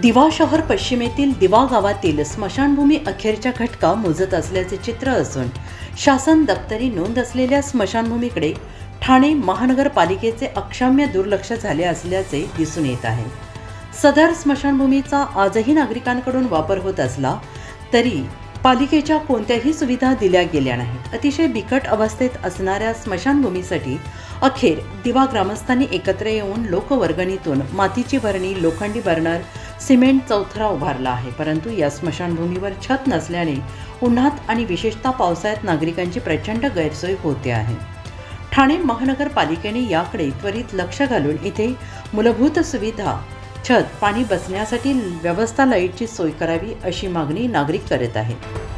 दिवा शहर पश्चिमेतील दिवा गावातील स्मशानभूमी अखेरच्या घटका मोजत असल्याचे चित्र असून शासन दप्तरी नोंद असलेल्या स्मशानभूमीकडे ठाणे महानगरपालिकेचे अक्षम्य दुर्लक्ष झाले असल्याचे दिसून येत आहे। सदर स्मशानभूमीचा आजही नागरिकांकडून वापर होत असला तरी पालिकेच्या कोणत्याही सुविधा दिल्या गेल्या नाहीत। अतिशय बिकट अवस्थेत असणाऱ्या स्मशानभूमीसाठी अखेर दिवा ग्रामस्थांनी एकत्र येऊन लोकवर्गणीतून मातीची भरणी, लोखंडी बर्नर, सिमेंट चौथरा उभारला आहे। परंतु या स्मशानभूमीवर छत नसल्याने उन्हात आणि विशेषतः पावसाळ्यात नागरिकांची प्रचंड गैरसोय होते आहे। ठाणे महानगरपालिकेने याकडे त्वरित लक्ष घालून इथे मूलभूत सुविधा, छत, पाणी बसण्यासाठी व्यवस्था, लाईटची सोय करावी अशी मागणी नागरिक करत आहेत।